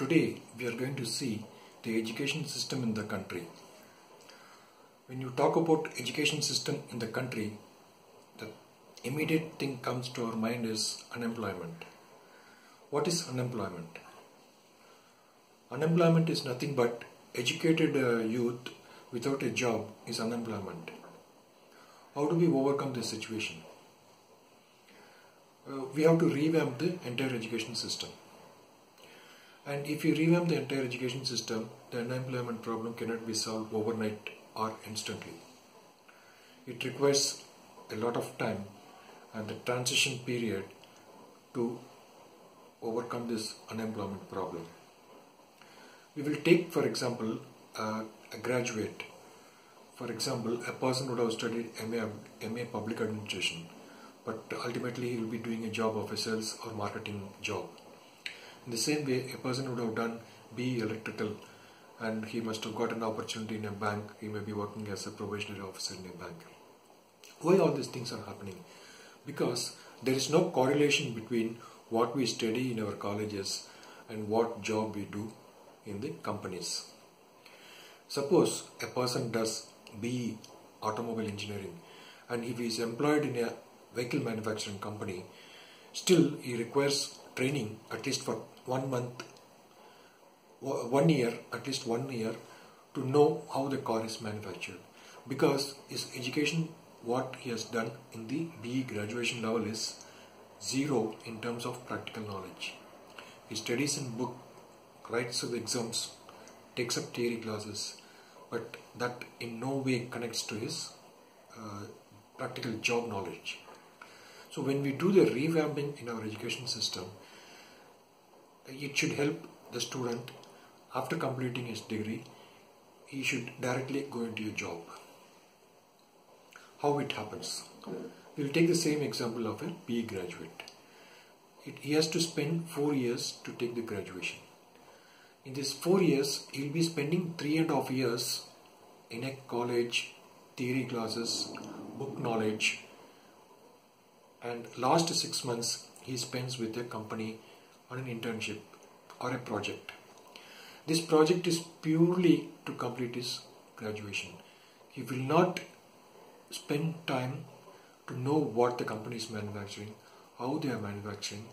Today we are going to see the education system in the country. When you talk about education system in the country, the immediate thing comes to our mind is unemployment. What is unemployment? Unemployment is nothing but educated youth without a job is unemployment. How do we overcome this situation? We have to revamp the entire education system. And if you revamp the entire education system, the unemployment problem cannot be solved overnight or instantly. It requires a lot of time and the transition period to overcome this unemployment problem. We will take, for example, a graduate. For example, a person would have studied MA Public Administration, but ultimately he will be doing a job of a sales or marketing job. In the same way, a person would have done BE Electrical and he must have got an opportunity in a bank. He may be working as a probationary officer in a bank. Why all these things are happening? Because there is no correlation between what we study in our colleges and what job we do in the companies. Suppose a person does BE automobile engineering and if he is employed in a vehicle manufacturing company, still he requires training at least for 1 month, 1 year, at least 1 year to know how the car is manufactured, because his education, what he has done in the BE graduation level is zero in terms of practical knowledge. He studies in book, writes the exams, takes up theory classes, but that in no way connects to his practical job knowledge. So when we do the revamping in our education system, it should help the student after completing his degree, he should directly go into a job. How it happens? We will take the same example of a BE graduate. He has to spend 4 years to take the graduation. In these 4 years, he will be spending 3.5 years in a college, theory classes, book knowledge, and last 6 months he spends with a company on an internship or a project. This project is purely to complete his graduation. He will not spend time to know what the company is manufacturing, how they are manufacturing,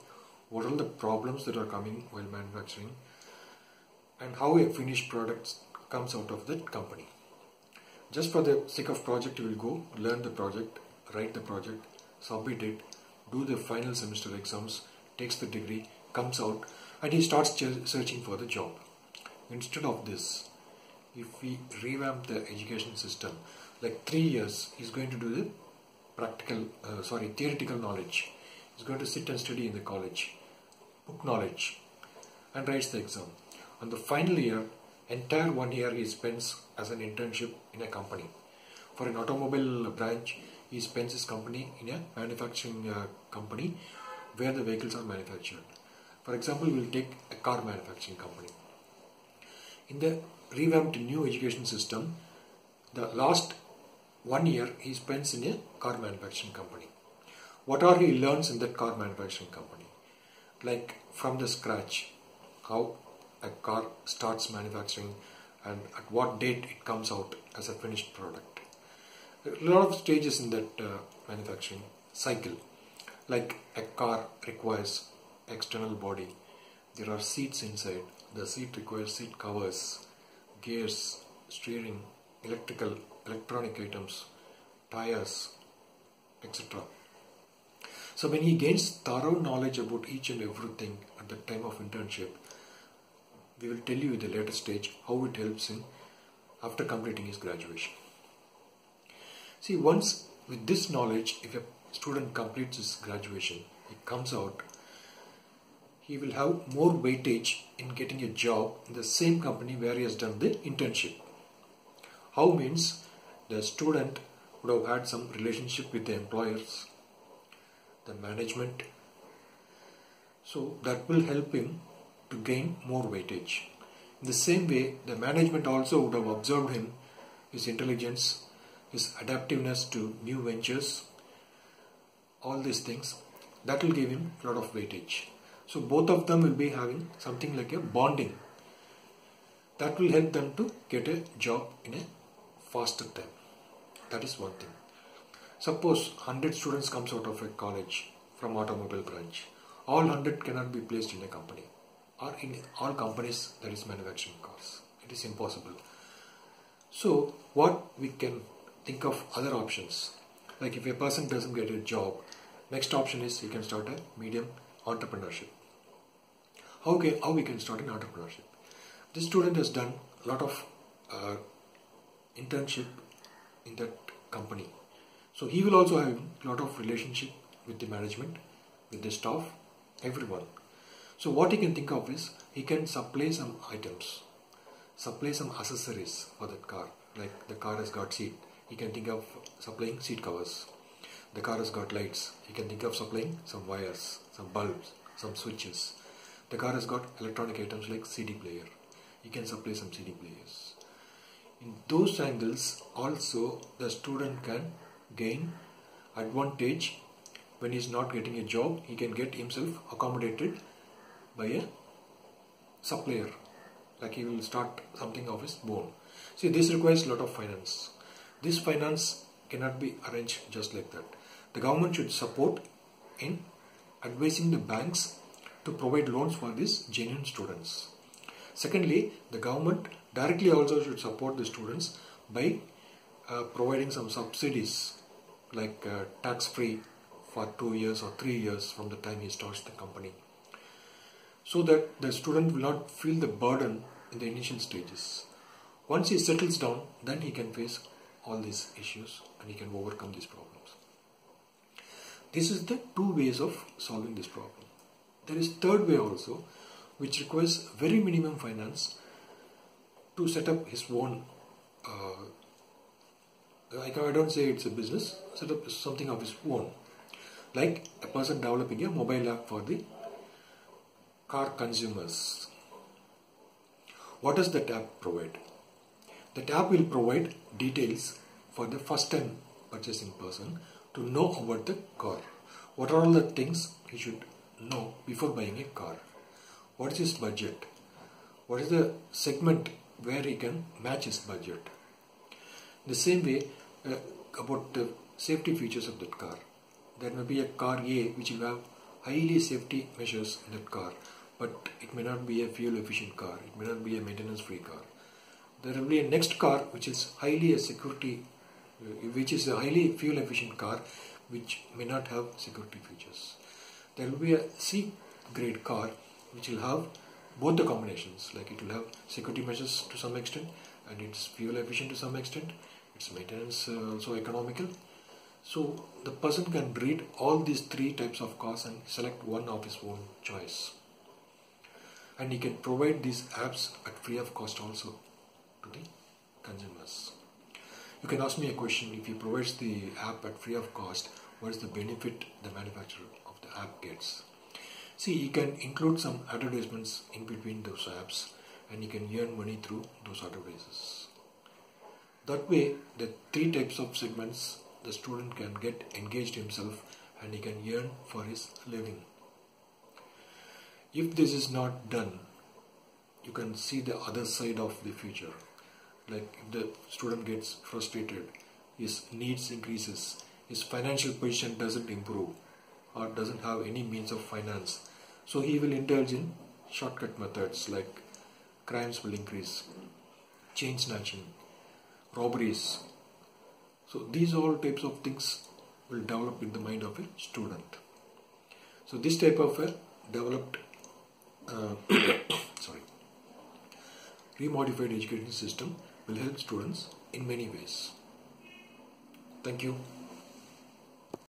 what are the problems that are coming while manufacturing, and how a finished product comes out of that company. Just for the sake of project, he will go, learn the project, write the project, submit it, do the final semester exams, takes the degree, comes out, and he starts searching for the job. Instead of this, if we revamp the education system, like 3 years, he's going to do the theoretical knowledge. He's going to sit and study in the college, book knowledge, and writes the exam. On the final year, entire 1 year he spends as an internship in a company. For an automobile branch, he spends his company in a manufacturing company where the vehicles are manufactured. For example, we will take a car manufacturing company. In the revamped new education system, the last 1 year he spends in a car manufacturing company. What are he learns in that car manufacturing company? Like from the scratch, how a car starts manufacturing and at what date it comes out as a finished product. A lot of stages in that manufacturing cycle. Like a car requires external body, there are seats inside, the seat requires seat covers, gears, steering, electronic items, tires, etc. So when he gains thorough knowledge about each and everything at the time of internship, we will tell you at the later stage how it helps him after completing his graduation. See, once with this knowledge, if a student completes his graduation, he comes out, he will have more weightage in getting a job in the same company where he has done the internship. How means the student would have had some relationship with the employers, the management, so that will help him to gain more weightage. In the same way, the management also would have observed him, his intelligence, his adaptiveness to new ventures, all these things, that will give him a lot of weightage. So both of them will be having something like a bonding. That will help them to get a job in a faster time. That is one thing. Suppose 100 students comes out of a college from automobile branch. All 100 cannot be placed in a company or in all companies that is manufacturing cars. It is impossible. So what we can think of other options. Like if a person doesn't get a job, next option is he can start a medium entrepreneurship. How we can start an entrepreneurship? This student has done a lot of internship in that company. So he will also have a lot of relationship with the management, with the staff, everyone. So what he can think of is he can supply some items, supply some accessories for that car. Like the car has got seat, he can think of supplying seat covers. The car has got lights, he can think of supplying some wires, some bulbs, some switches. The car has got electronic items like CD player. He can supply some CD players. In those angles also the student can gain advantage. When he is not getting a job, he can get himself accommodated by a supplier. Like he will start something of his own. See, this requires a lot of finance. This finance cannot be arranged just like that. The government should support in advising the banks to provide loans for these genuine students. Secondly, the government directly also should support the students by providing some subsidies like tax-free for 2 years or 3 years from the time he starts the company, so that the student will not feel the burden in the initial stages. Once he settles down, then he can face all these issues and he can overcome these problems. This is the two ways of solving this problem. There is third way also, which requires very minimum finance to set up his own, I don't say it's a business, set up something of his own. Like a person developing a mobile app for the car consumers. What does that app provide? That app will provide details for the first time purchasing person to know about the car. What are all the things he should know before buying a car? What is his budget? What is the segment where he can match his budget? The same way about the safety features of that car. There may be a car A which will have highly safety measures in that car, but it may not be a fuel efficient car, it may not be a maintenance free car. There will be a next car which is highly a highly fuel efficient car which may not have security features. There will be a C grade car which will have both the combinations, like it will have security measures to some extent and it's fuel efficient to some extent, its maintenance also economical. So the person can read all these three types of cars and select one of his own choice. And he can provide these apps at free of cost also to the consumers. You can ask me a question: if he provides the app at free of cost, what is the benefit the manufacturer of the app gets? See, he can include some advertisements in between those apps and he can earn money through those advertises. That way, the three types of segments, the student can get engaged himself and he can earn for his living. If this is not done, you can see the other side of the future. Like if the student gets frustrated, his needs increases, his financial position doesn't improve or doesn't have any means of finance, so he will indulge in shortcut methods like crimes will increase, chain snatching, robberies. So these all types of things will develop in the mind of a student. So this type of a developed remodified education system will help students in many ways. Thank you.